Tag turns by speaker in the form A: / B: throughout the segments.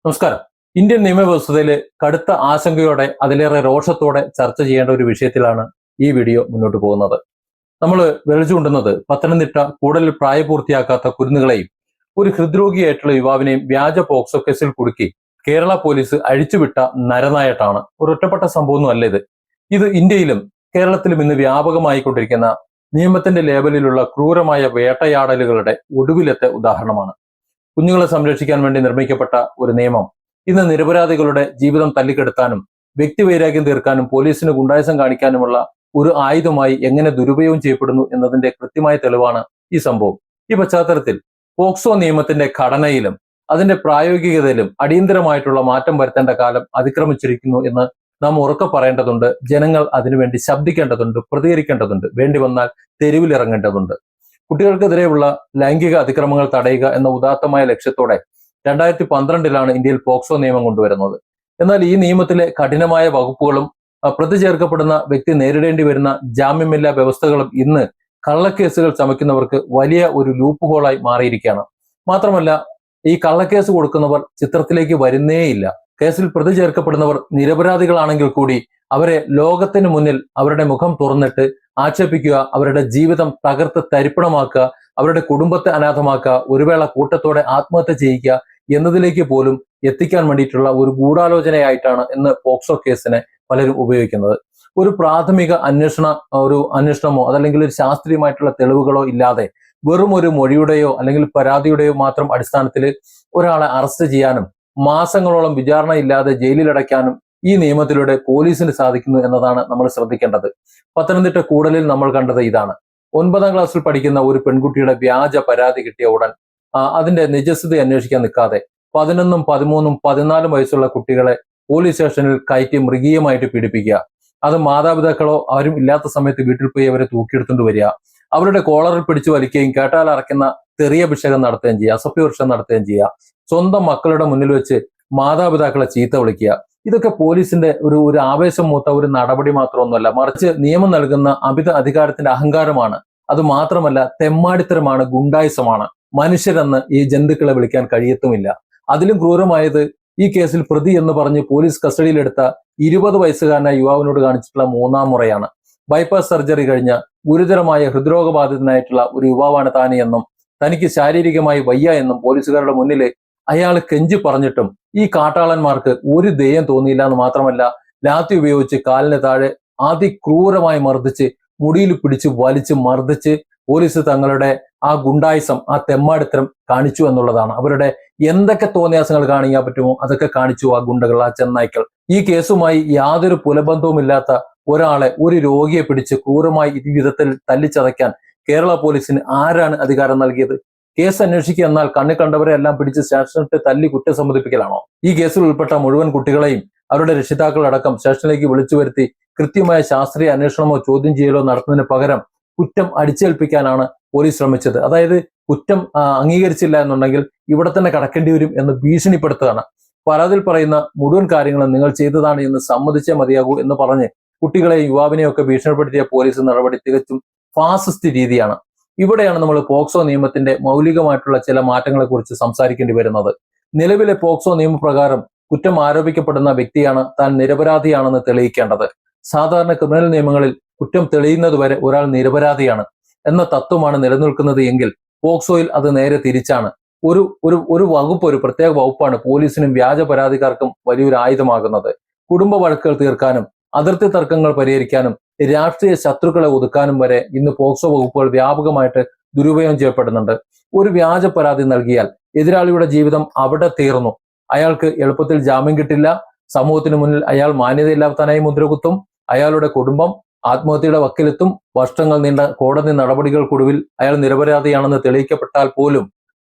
A: നമസ്കാരം. ഇന്ത്യൻ നിയമവ്യവസ്ഥയില് കടുത്ത ആശങ്കയോടെ അതിലേറെ രോഷത്തോടെ ചർച്ച ചെയ്യേണ്ട ഒരു വിഷയത്തിലാണ് ഈ വീഡിയോ മുന്നോട്ട് പോകുന്നത്. നമ്മൾ വിരൽ ചൂണ്ടുന്നത് പത്തനംതിട്ട കൂടലിൽ പ്രായപൂർത്തിയാക്കാത്ത കുരുന്നുകളെയും ഒരു ഹൃദ്രോഗിയായിട്ടുള്ള യുവാവിനെയും വ്യാജ പോക്സോ കേസിൽ കുടുക്കി കേരള പോലീസ് അഴിച്ചുവിട്ട നരനായിട്ടാണ്. ഒരു ഒറ്റപ്പെട്ട സംഭവമൊന്നും അല്ല ഇത്. ഇത് ഇന്ത്യയിലും കേരളത്തിലും ഇന്ന് വ്യാപകമായിക്കൊണ്ടിരിക്കുന്ന നിയമത്തിന്റെ ലേബലിലുള്ള ക്രൂരമായ വേട്ടയാടലുകളുടെ ഒടുവിലത്തെ ഉദാഹരണമാണ്. കുഞ്ഞുങ്ങളെ സംരക്ഷിക്കാൻ വേണ്ടി നിർമ്മിക്കപ്പെട്ട ഒരു നിയമം ഇന്ന് നിരപരാധികളുടെ ജീവിതം തല്ലിക്കെടുത്താനും വ്യക്തിവൈരാഗ്യം തീർക്കാനും പോലീസിന് ഗുണ്ടായിസം കാണിക്കാനുമുള്ള ഒരു ആയുധമായി എങ്ങനെ ദുരുപയോഗം ചെയ്യപ്പെടുന്നു എന്നതിന്റെ കൃത്യമായ തെളിവാണ് ഈ സംഭവം. ഈ പശ്ചാത്തലത്തിൽ പോക്സോ നിയമത്തിന്റെ ഘടനയിലും അതിന്റെ പ്രായോഗികതയിലും അടിയന്തരമായിട്ടുള്ള മാറ്റം വരുത്തേണ്ട കാലം അതിക്രമിച്ചിരിക്കുന്നു എന്ന് നാം ഉറക്കെ പറയേണ്ടതുണ്ട്. ജനങ്ങൾ അതിനുവേണ്ടി ശബ്ദിക്കേണ്ടതുണ്ട്, പ്രതികരിക്കേണ്ടതുണ്ട്, വേണ്ടി വന്നാൽ തെരുവിലിറങ്ങേണ്ടതുണ്ട്. കുട്ടികൾക്കെതിരെയുള്ള ലൈംഗിക അതിക്രമങ്ങൾ തടയുക എന്ന ഉദാത്തമായ ലക്ഷ്യത്തോടെ 2012 ഇന്ത്യയിൽ പോക്സോ നിയമം കൊണ്ടുവരുന്നത്. എന്നാൽ ഈ നിയമത്തിലെ കഠിനമായ വകുപ്പുകളും പ്രതി ചേർക്കപ്പെടുന്ന വ്യക്തി നേരിടേണ്ടി വരുന്ന ജാമ്യമില്ലാ വ്യവസ്ഥകളും ഇന്ന് കള്ളക്കേസുകൾ ചമയ്ക്കുന്നവർക്ക് വലിയ ഒരു ലൂപ്പ് ഹോളായി മാറിയിരിക്കുകയാണ്. മാത്രമല്ല, ഈ കള്ളക്കേസ് കൊടുക്കുന്നവർ ചിത്രത്തിലേക്ക് വരുന്നേയില്ല. കേസിൽ പ്രതി ചേർക്കപ്പെടുന്നവർ നിരപരാധികളാണെങ്കിൽ കൂടി അവരെ ലോകത്തിന് മുന്നിൽ അവരുടെ മുഖം തുറന്നിട്ട് ആക്ഷേപിക്കുക, അവരുടെ ജീവിതം തകർത്ത് തരിപ്പണമാക്കുക, അവരുടെ കുടുംബത്തെ അനാഥമാക്കുക, ഒരു വേള കൂട്ടത്തോടെ ആത്മഹത്യ ചെയ്യിക്കുക എന്നതിലേക്ക് പോലും എത്തിക്കാൻ വേണ്ടിയിട്ടുള്ള ഒരു ഗൂഢാലോചനയായിട്ടാണ് ഇന്ന് പോക്സോ കേസിനെ പലരും ഉപയോഗിക്കുന്നത്. ഒരു പ്രാഥമിക അന്വേഷണമോ അതല്ലെങ്കിൽ ഒരു ശാസ്ത്രീയമായിട്ടുള്ള തെളിവുകളോ ഇല്ലാതെ വെറും ഒരു മൊഴിയുടെയോ അല്ലെങ്കിൽ പരാതിയുടെയോ മാത്രം അടിസ്ഥാനത്തിൽ ഒരാളെ അറസ്റ്റ് ചെയ്യാനും മാസങ്ങളോളം വിചാരണ ഇല്ലാതെ ജയിലിലടയ്ക്കാനും ഈ നിയമത്തിലൂടെ പോലീസിന് സാധിക്കുന്നു എന്നതാണ് നമ്മൾ ശ്രദ്ധിക്കേണ്ടത്. പത്തനംതിട്ട കൂടലിൽ നമ്മൾ കണ്ടത് ഇതാണ്. 9ാം ക്ലാസ്സിൽ പഠിക്കുന്ന ഒരു പെൺകുട്ടിയുടെ വ്യാജ പരാതി കിട്ടിയ ഉടൻ അതിന്റെ നിജസ്ഥിതി അന്വേഷിക്കാൻ നിൽക്കാതെ 11, 13, 14 വയസ്സുള്ള കുട്ടികളെ പോലീസ് സ്റ്റേഷനിൽ കയറ്റി മൃഗീയമായിട്ട് പീഡിപ്പിക്കുക. അത് മാതാപിതാക്കളോ ആരും ഇല്ലാത്ത സമയത്ത് വീട്ടിൽ പോയി അവരെ തൂക്കിയെടുത്തുകൊണ്ട് വരിക, അവരുടെ കോളറിൽ പിടിച്ചു വലിക്കുകയും കേട്ടാൽ അറക്കുന്ന തെറിയഭിഷേകം നടത്തുകയും ചെയ്യുക, അസഭ്യവർഷം നടത്തുകയും ചെയ്യുക, സ്വന്തം മക്കളുടെ മുന്നിൽ വെച്ച് മാതാപിതാക്കളെ ചീത്ത വിളിക്കുക. ഇതൊക്കെ പോലീസിന്റെ ഒരു ആവേശം മൂത്ത ഒരു നടപടി മാത്രമൊന്നുമല്ല, മറിച്ച് നിയമം നൽകുന്ന അമിത അധികാരത്തിന്റെ അഹങ്കാരമാണ്. അത് മാത്രമല്ല, തെമ്മാടിത്തരമാണ്, ഗുണ്ടായിസമാണ്. മനുഷ്യരെന്ന് ഈ ജന്തുക്കളെ വിളിക്കാൻ കഴിയത്തുമില്ല. അതിലും ക്രൂരമായത് ഈ കേസിൽ പ്രതി എന്ന് പറഞ്ഞ് പോലീസ് കസ്റ്റഡിയിലെടുത്ത 20 വയസ്സുകാരനായ യുവാവിനോട് കാണിച്ചിട്ടുള്ള 3ാം മുറയാണ്. ബൈപ്പാസ് സർജറി കഴിഞ്ഞ ഗുരുതരമായ ഹൃദ്രോഗബാധിതനായിട്ടുള്ള ഒരു യുവാവാണ് താൻ എന്നും തനിക്ക് ശാരീരികമായി വയ്യ എന്നും പോലീസുകാരുടെ മുന്നിൽ അയാൾ കെഞ്ചി പറഞ്ഞിട്ടും ഈ കാട്ടാളന്മാർക്ക് ഒരു ദയം തോന്നിയില്ല എന്ന് മാത്രമല്ല, ലാത്തി ഉപയോഗിച്ച് കാലിന് താഴെ അതിക്രൂരമായി മർദ്ദിച്ച് മുടിയിൽ പിടിച്ച് വലിച്ച് മർദ്ദിച്ച് പോലീസ് തങ്ങളുടെ ആ ഗുണ്ടായിസം, ആ തെമ്മാടിത്തരം കാണിച്ചു എന്നുള്ളതാണ്. അവരുടെ എന്തൊക്കെ തോന്നിയാസങ്ങൾ കാണിക്കാൻ പറ്റുമോ അതൊക്കെ കാണിച്ചു ആ ഗുണ്ടകൾ, ആ ചെന്നായ്ക്കൾ. ഈ കേസുമായി യാതൊരു പുലബന്ധവുമില്ലാത്ത ഒരാളെ, ഒരു രോഗിയെ പിടിച്ച് ക്രൂരമായി ഈ വിധത്തിൽ തല്ലിച്ചതയ്ക്കാൻ കേരള പോലീസിന് ആരാണ് അധികാരം നൽകിയത്? കേസ് അന്വേഷിക്കുക എന്നാൽ കണ്ണി കണ്ടവരെ എല്ലാം പിടിച്ച് സ്റ്റേഷനിട്ട് തല്ലി കുറ്റം സമ്മതിപ്പിക്കലാണോ? ഈ കേസിൽ ഉൾപ്പെട്ട മുഴുവൻ കുട്ടികളെയും അവരുടെ രക്ഷിതാക്കളടക്കം സ്റ്റേഷനിലേക്ക് വിളിച്ചു വരുത്തി കൃത്യമായ ശാസ്ത്രീയ അന്വേഷണമോ ചോദ്യം ചെയ്യലോ നടത്തുന്നതിന് പകരം കുറ്റം അടിച്ചേൽപ്പിക്കാനാണ് പോലീസ് ശ്രമിച്ചത്. അതായത് കുറ്റം അംഗീകരിച്ചില്ല എന്നുണ്ടെങ്കിൽ ഇവിടെ തന്നെ കടക്കേണ്ടി വരും എന്ന് ഭീഷണിപ്പെടുത്തുകയാണ്. പരാതിയിൽ പറയുന്ന മുഴുവൻ കാര്യങ്ങളും നിങ്ങൾ ചെയ്തതാണ് എന്ന് സമ്മതിച്ചേ മതിയാകൂ എന്ന് പറഞ്ഞ് കുട്ടികളെയും യുവാവിനെയും ഒക്കെ ഭീഷണിപ്പെടുത്തിയ പോലീസ് നടപടി തികച്ചും ഫാസിസ്റ്റ് രീതിയാണ്. ഇവിടെയാണ് നമ്മൾ പോക്സോ നിയമത്തിന്റെ മൗലികമായിട്ടുള്ള ചില മാറ്റങ്ങളെ കുറിച്ച് സംസാരിക്കേണ്ടി വരുന്നത്. നിലവിലെ പോക്സോ നിയമപ്രകാരം കുറ്റം ആരോപിക്കപ്പെടുന്ന വ്യക്തിയാണ് താൻ നിരപരാധിയാണെന്ന് തെളിയിക്കേണ്ടത്. സാധാരണ ക്രിമിനൽ നിയമങ്ങളിൽ കുറ്റം തെളിയുന്നത് വരെ ഒരാൾ നിരപരാധിയാണ് എന്ന തത്വമാണ് നിലനിൽക്കുന്നത് എങ്കിൽ പോക്സോയിൽ അത് നേരെ തിരിച്ചാണ്. ഒരു വകുപ്പ്, ഒരു പ്രത്യേക വകുപ്പാണ് പോലീസിനും വ്യാജ പരാതിക്കാർക്കും വലിയൊരു ആയുധമാകുന്നത്. കുടുംബ വഴക്കുകൾ തീർക്കാനും അതിർത്തി തർക്കങ്ങൾ പരിഹരിക്കാനും രാഷ്ട്രീയ ശത്രുക്കളെ ഒതുക്കാനും വരെ ഇന്ന് പോക്സോ വകുപ്പുകൾ വ്യാപകമായിട്ട് ദുരുപയോഗം ചെയ്യപ്പെടുന്നുണ്ട്. ഒരു വ്യാജ പരാതി നൽകിയാൽ എതിരാളിയുടെ ജീവിതം അവിടെ തീർന്നു. അയാൾക്ക് എളുപ്പത്തിൽ ജാമ്യം കിട്ടില്ല. സമൂഹത്തിന് മുന്നിൽ അയാൾ മാന്യതയില്ലാത്തവനായി മുദ്രകുത്തും. അയാളുടെ കുടുംബം ആത്മഹത്യയുടെ വക്കിലെത്തും. വർഷങ്ങൾ നീണ്ട കോടതി നടപടികൾക്കൊടുവിൽ അയാൾ നിരപരാധിയാണെന്ന് തെളിയിക്കപ്പെട്ടാൽ പോലും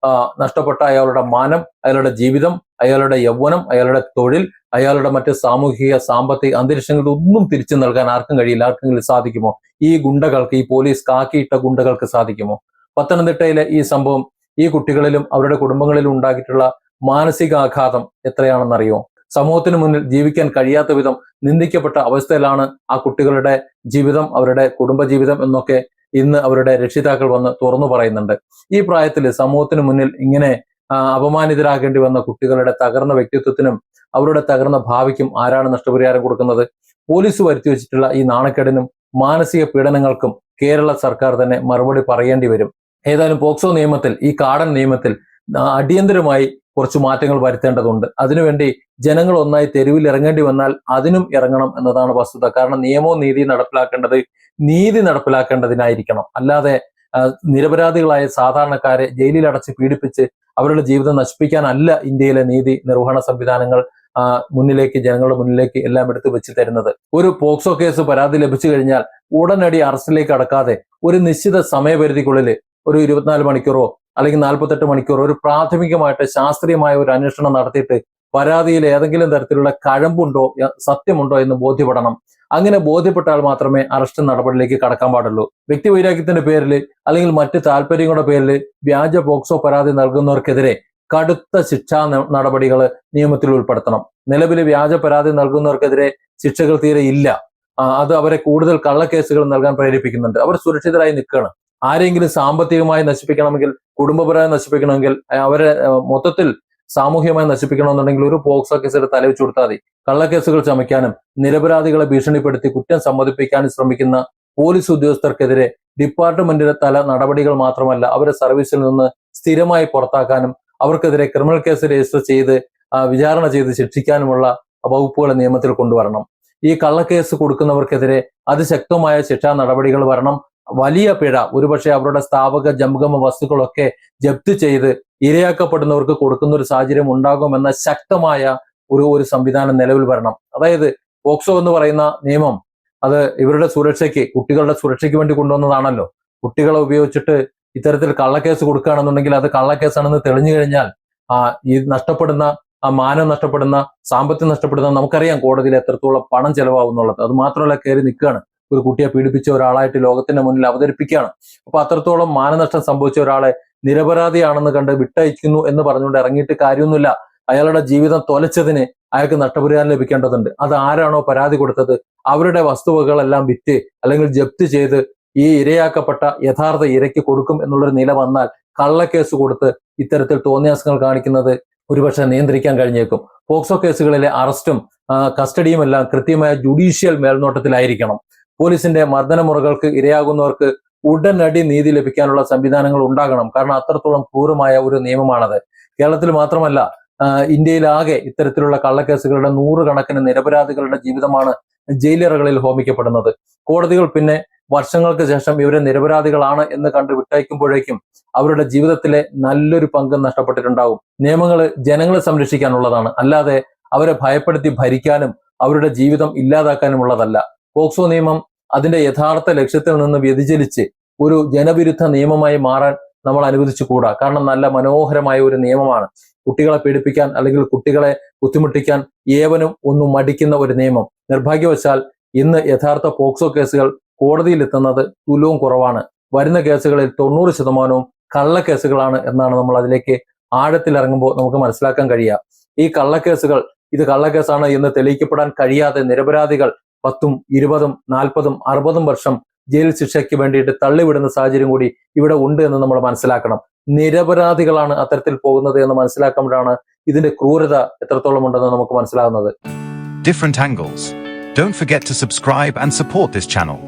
A: നഷ്ടപ്പെട്ട അയാളുടെ മാനം, അയാളുടെ ജീവിതം, അയാളുടെ യൗവനം, അയാളുടെ തൊഴിൽ, അയാളുടെ മറ്റ് സാമൂഹിക സാമ്പത്തിക അന്തരീക്ഷങ്ങളിൽ ഒന്നും തിരിച്ചു നൽകാൻ ആർക്കും കഴിയില്ല. ആർക്കെങ്കിലും സാധിക്കുമോ? ഈ ഗുണ്ടകൾക്ക്, ഈ പോലീസ് കാക്കിയിട്ട ഗുണ്ടകൾക്ക് സാധിക്കുമോ? പത്തനംതിട്ടയിലെ ഈ സംഭവം ഈ കുട്ടികളിലും അവരുടെ കുടുംബങ്ങളിലും ഉണ്ടാക്കിയിട്ടുള്ള മാനസികാഘാതം എത്രയാണെന്നറിയോ? സമൂഹത്തിന് മുന്നിൽ ജീവിക്കാൻ കഴിയാത്ത വിധം നിന്ദിക്കപ്പെട്ട അവസ്ഥയിലാണ് ആ കുട്ടികളുടെ ജീവിതം, അവരുടെ കുടുംബജീവിതം എന്നൊക്കെ ഇന്ന് അവരുടെ രക്ഷിതാക്കൾ വന്ന് തുറന്നു പറയുന്നുണ്ട്. ഈ പ്രായത്തിൽ സമൂഹത്തിന് മുന്നിൽ ഇങ്ങനെ അപമാനിതരാകേണ്ടി വന്ന കുട്ടികളുടെ തകർന്ന വ്യക്തിത്വത്തിനും അവരുടെ തകർന്ന ഭാവിക്കും ആരാണ് നഷ്ടപരിഹാരം കൊടുക്കുന്നത്? പോലീസ് വരുത്തി വെച്ചിട്ടുള്ള ഈ നാണക്കേടിനും മാനസിക പീഡനങ്ങൾക്കും കേരള സർക്കാർ തന്നെ മറുപടി പറയേണ്ടി വരും. ഏതായാലും പോക്സോ നിയമത്തിൽ, ഈ കാടൻ നിയമത്തിൽ അടിയന്തരമായി കുറച്ച് മാറ്റങ്ങൾ വരുത്തേണ്ടതുണ്ട്. അതിനുവേണ്ടി ജനങ്ങൾ ഒന്നായി തെരുവിൽ ഇറങ്ങേണ്ടി വന്നാൽ അതിനും ഇറങ്ങണം എന്നതാണ് വസ്തുത. കാരണം നിയമവും നീതിയും നടപ്പിലാക്കേണ്ടത് നീതി നടപ്പിലാക്കേണ്ടതിനായിരിക്കണം. അല്ലാതെ നിരപരാധികളായ സാധാരണക്കാരെ ജയിലിൽ അടച്ച് പീഡിപ്പിച്ച് അവരുടെ ജീവിതം നശിപ്പിക്കാനല്ല ഇന്ത്യയിലെ നീതി നിർവഹണ സംവിധാനങ്ങൾ ജനങ്ങളുടെ മുന്നിലേക്ക് എല്ലാം എടുത്തു വെച്ച് തരുന്നത്. ഒരു പോക്സോ കേസ് പരാതി ലഭിച്ചു കഴിഞ്ഞാൽ ഉടനടി അറസ്റ്റിലേക്ക് അടക്കാതെ ഒരു നിശ്ചിത സമയപരിധിക്കുള്ളിൽ ഒരു 24 മണിക്കൂറോ അല്ലെങ്കിൽ 48 മണിക്കൂറോ ഒരു പ്രാഥമികമായിട്ട് ശാസ്ത്രീയമായ ഒരു അന്വേഷണം നടത്തിയിട്ട് പരാതിയിൽ ഏതെങ്കിലും തരത്തിലുള്ള കഴമ്പുണ്ടോ, സത്യമുണ്ടോ എന്ന് ബോധ്യപ്പെടണം. അങ്ങനെ ബോധ്യപ്പെട്ടാൽ മാത്രമേ അറസ്റ്റ് നടപടിയിലേക്ക് കടക്കാൻ പാടുള്ളൂ. വ്യക്തിവൈരാഗ്യത്തിന്റെ പേരിൽ അല്ലെങ്കിൽ മറ്റ് താല്പര്യങ്ങളുടെ പേരിൽ വ്യാജ പോക്സോ പരാതി നൽകുന്നവർക്കെതിരെ കടുത്ത ശിക്ഷാ നടപടികൾ നിയമത്തിൽ ഉൾപ്പെടുത്തണം. നിലവിൽ വ്യാജ പരാതി നൽകുന്നവർക്കെതിരെ ശിക്ഷകൾ തീരെ ഇല്ല. അത് അവരെ കൂടുതൽ കള്ളക്കേസുകൾ നൽകാൻ പ്രേരിപ്പിക്കുന്നുണ്ട്. അവർ സുരക്ഷിതരായി നിൽക്കണം. ആരെങ്കിലും സാമ്പത്തികമായി നശിപ്പിക്കണമെങ്കിൽ, കുടുംബപരമായി നശിപ്പിക്കണമെങ്കിൽ, അവരെ മൊത്തത്തിൽ സാമൂഹികമായി നശിപ്പിക്കണമെന്നുണ്ടെങ്കിൽ ഒരു പോക്സോ കേസിൽ തലവെച്ചു കൊടുത്താൽ മതി. കള്ളക്കേസുകൾ ചമയ്ക്കാനും നിരപരാധികളെ ഭീഷണിപ്പെടുത്തി കുറ്റം സമ്മതിപ്പിക്കാനും ശ്രമിക്കുന്ന പോലീസ് ഉദ്യോഗസ്ഥർക്കെതിരെ ഡിപ്പാർട്ട്മെന്റിന്റെ തല നടപടികൾ മാത്രമല്ല, അവരെ സർവീസിൽ നിന്ന് സ്ഥിരമായി പുറത്താക്കാനും അവർക്കെതിരെ ക്രിമിനൽ കേസ് രജിസ്റ്റർ ചെയ്ത് വിചാരണ ചെയ്ത് ശിക്ഷിക്കാനുമുള്ള വകുപ്പുകൾ നിയമത്തിൽ കൊണ്ടുവരണം. ഈ കള്ളക്കേസ് കൊടുക്കുന്നവർക്കെതിരെ അതിശക്തമായ ശിക്ഷാ നടപടികൾ വരണം. വലിയ പിഴ, ഒരുപക്ഷെ അവരുടെ സ്ഥാപക ജംഗമ വസ്തുക്കളൊക്കെ ജപ്തി ചെയ്ത് ഇരയാക്കപ്പെടുന്നവർക്ക് കൊടുക്കുന്ന ഒരു സാഹചര്യം ഉണ്ടാകുമെന്ന ശക്തമായ ഒരു സംവിധാനം നിലവിൽ വരണം. അതായത് പോക്സോ എന്ന് പറയുന്ന നിയമം അത് ഇവരുടെ സുരക്ഷയ്ക്ക്, കുട്ടികളുടെ സുരക്ഷയ്ക്ക് വേണ്ടി കൊണ്ടുവന്നതാണല്ലോ. കുട്ടികളെ ഉപയോഗിച്ചിട്ട് ഇത്തരത്തിൽ കള്ളക്കേസ് കൊടുക്കുകയാണെന്നുണ്ടെങ്കിൽ അത് കള്ളക്കേസാണെന്ന് തെളിഞ്ഞു കഴിഞ്ഞാൽ ഈ നഷ്ടപ്പെടുന്ന മാനം നഷ്ടപ്പെടുന്ന, സാമ്പത്തികം നഷ്ടപ്പെടുന്ന, നമുക്കറിയാം കോടതിയിൽ എത്രത്തോളം പണം ചെലവാകുന്നുള്ളത്. അത് മാത്രമല്ല, കയറി നിൽക്കുകയാണ്, ഒരു കുട്ടിയെ പീഡിപ്പിച്ച ഒരാളായിട്ട് ലോകത്തിന്റെ മുന്നിൽ അവതരിപ്പിക്കുകയാണ്. അപ്പൊ അത്രത്തോളം മാനനഷ്ടം സംഭവിച്ച ഒരാളെ നിരപരാധിയാണെന്ന് കണ്ട് വിട്ടയക്കുന്നു എന്ന് പറഞ്ഞുകൊണ്ട് ഇറങ്ങിയിട്ട് കാര്യമൊന്നുമില്ല. അയാളുടെ ജീവിതം തൊലച്ചതിന് അയാൾക്ക് നഷ്ടപരിഹാരം ലഭിക്കേണ്ടതുണ്ട്. അത് ആരാണോ പരാതി കൊടുത്തത് അവരുടെ വസ്തുവകളെല്ലാം വിറ്റ് അല്ലെങ്കിൽ ജപ്തി ചെയ്ത് ഈ ഇരയാക്കപ്പെട്ട യഥാർത്ഥ ഇരയ്ക്ക് കൊടുക്കും എന്നുള്ളൊരു നില വന്നാൽ കള്ളക്കേസ് കൊടുത്ത് ഇത്തരത്തിൽ തോന്നിയാസങ്ങൾ കാണിക്കുന്നത് ഒരുപക്ഷെ നിയന്ത്രിക്കാൻ കഴിഞ്ഞേക്കും. പോക്സോ കേസുകളിലെ അറസ്റ്റും കസ്റ്റഡിയും എല്ലാം കൃത്യമായ ജുഡീഷ്യൽ മേൽനോട്ടത്തിലായിരിക്കണം. പോലീസിന്റെ മർദ്ദനമുറകൾക്ക് ഇരയാകുന്നവർക്ക് ഉടനടി നീതി ലഭിക്കാനുള്ള സംവിധാനങ്ങൾ ഉണ്ടാകണം. കാരണം അത്രത്തോളം ക്രൂരമായ ഒരു നിയമമാണത്. കേരളത്തിൽ മാത്രമല്ല, ഇന്ത്യയിലാകെ ഇത്തരത്തിലുള്ള കള്ളക്കേസുകളുടെ നൂറുകണക്കിന് നിരപരാധികളുടെ ജീവിതമാണ് ജയിലറകളിൽ ഹോമിക്കപ്പെടുന്നത്. കോടതികൾ പിന്നെ വർഷങ്ങൾക്ക് ശേഷം ഇവരെ നിരപരാധികളാണ് എന്ന് കണ്ട് വിട്ടയക്കുമ്പോഴേക്കും അവരുടെ ജീവിതത്തിലെ നല്ലൊരു പങ്ക് നഷ്ടപ്പെട്ടിട്ടുണ്ടാവും. നിയമങ്ങൾ ജനങ്ങളെ സംരക്ഷിക്കാനുള്ളതാണ്, അല്ലാതെ അവരെ ഭയപ്പെടുത്തി ഭരിക്കാനും അവരുടെ ജീവിതം ഇല്ലാതാക്കാനുമുള്ളതല്ല. പോക്സോ നിയമം അതിന്റെ യഥാർത്ഥ ലക്ഷ്യത്തിൽ നിന്ന് വ്യതിചലിച്ച് ഒരു ജനവിരുദ്ധ നിയമമായി മാറാൻ നമ്മൾ അനുവദിച്ചുകൂടാ. കാരണം നല്ല മനോഹരമായ ഒരു നിയമമാണ്. കുട്ടികളെ പീഡിപ്പിക്കാൻ അല്ലെങ്കിൽ കുട്ടികളെ ബുദ്ധിമുട്ടിക്കാൻ ഏവനും ഒന്നും മടിക്കുന്ന ഒരു നിയമം. നിർഭാഗ്യവശാൽ ഇന്ന് യഥാർത്ഥ പോക്സോ കേസുകൾ കോടതിയിൽ എത്തുന്നത് തുലവും കുറവാണ്. വരുന്ന കേസുകളിൽ 90% കള്ളക്കേസുകളാണ് എന്നാണ് നമ്മൾ അതിലേക്ക് ആഴത്തിൽ ഇറങ്ങുമ്പോൾ നമുക്ക് മനസ്സിലാക്കാൻ കഴിയുക. ഈ കള്ളക്കേസുകൾ ഇത് കള്ളക്കേസാണ് എന്ന് തെളിയിക്കപ്പെടാൻ കഴിയാതെ നിരപരാധികൾ 10, 20, 40, 60 വർഷം ജയിൽ ശിക്ഷയ്ക്ക് വേണ്ടിയിട്ട് തള്ളിവിടുന്ന സാഹചര്യം കൂടി ഇവിടെ ഉണ്ട് എന്ന് നമ്മൾ മനസ്സിലാക്കണം. നിരപരാധികളാണ് അത്തരത്തിൽ പോകുന്നത് എന്ന് മനസ്സിലാക്കുമ്പോഴാണ് ഇതിന്റെ ക്രൂരത എത്രത്തോളം ഉണ്ടെന്ന് നമുക്ക് മനസ്സിലാകുന്നത്.
B: Different angles. Don't forget to subscribe and support this channel.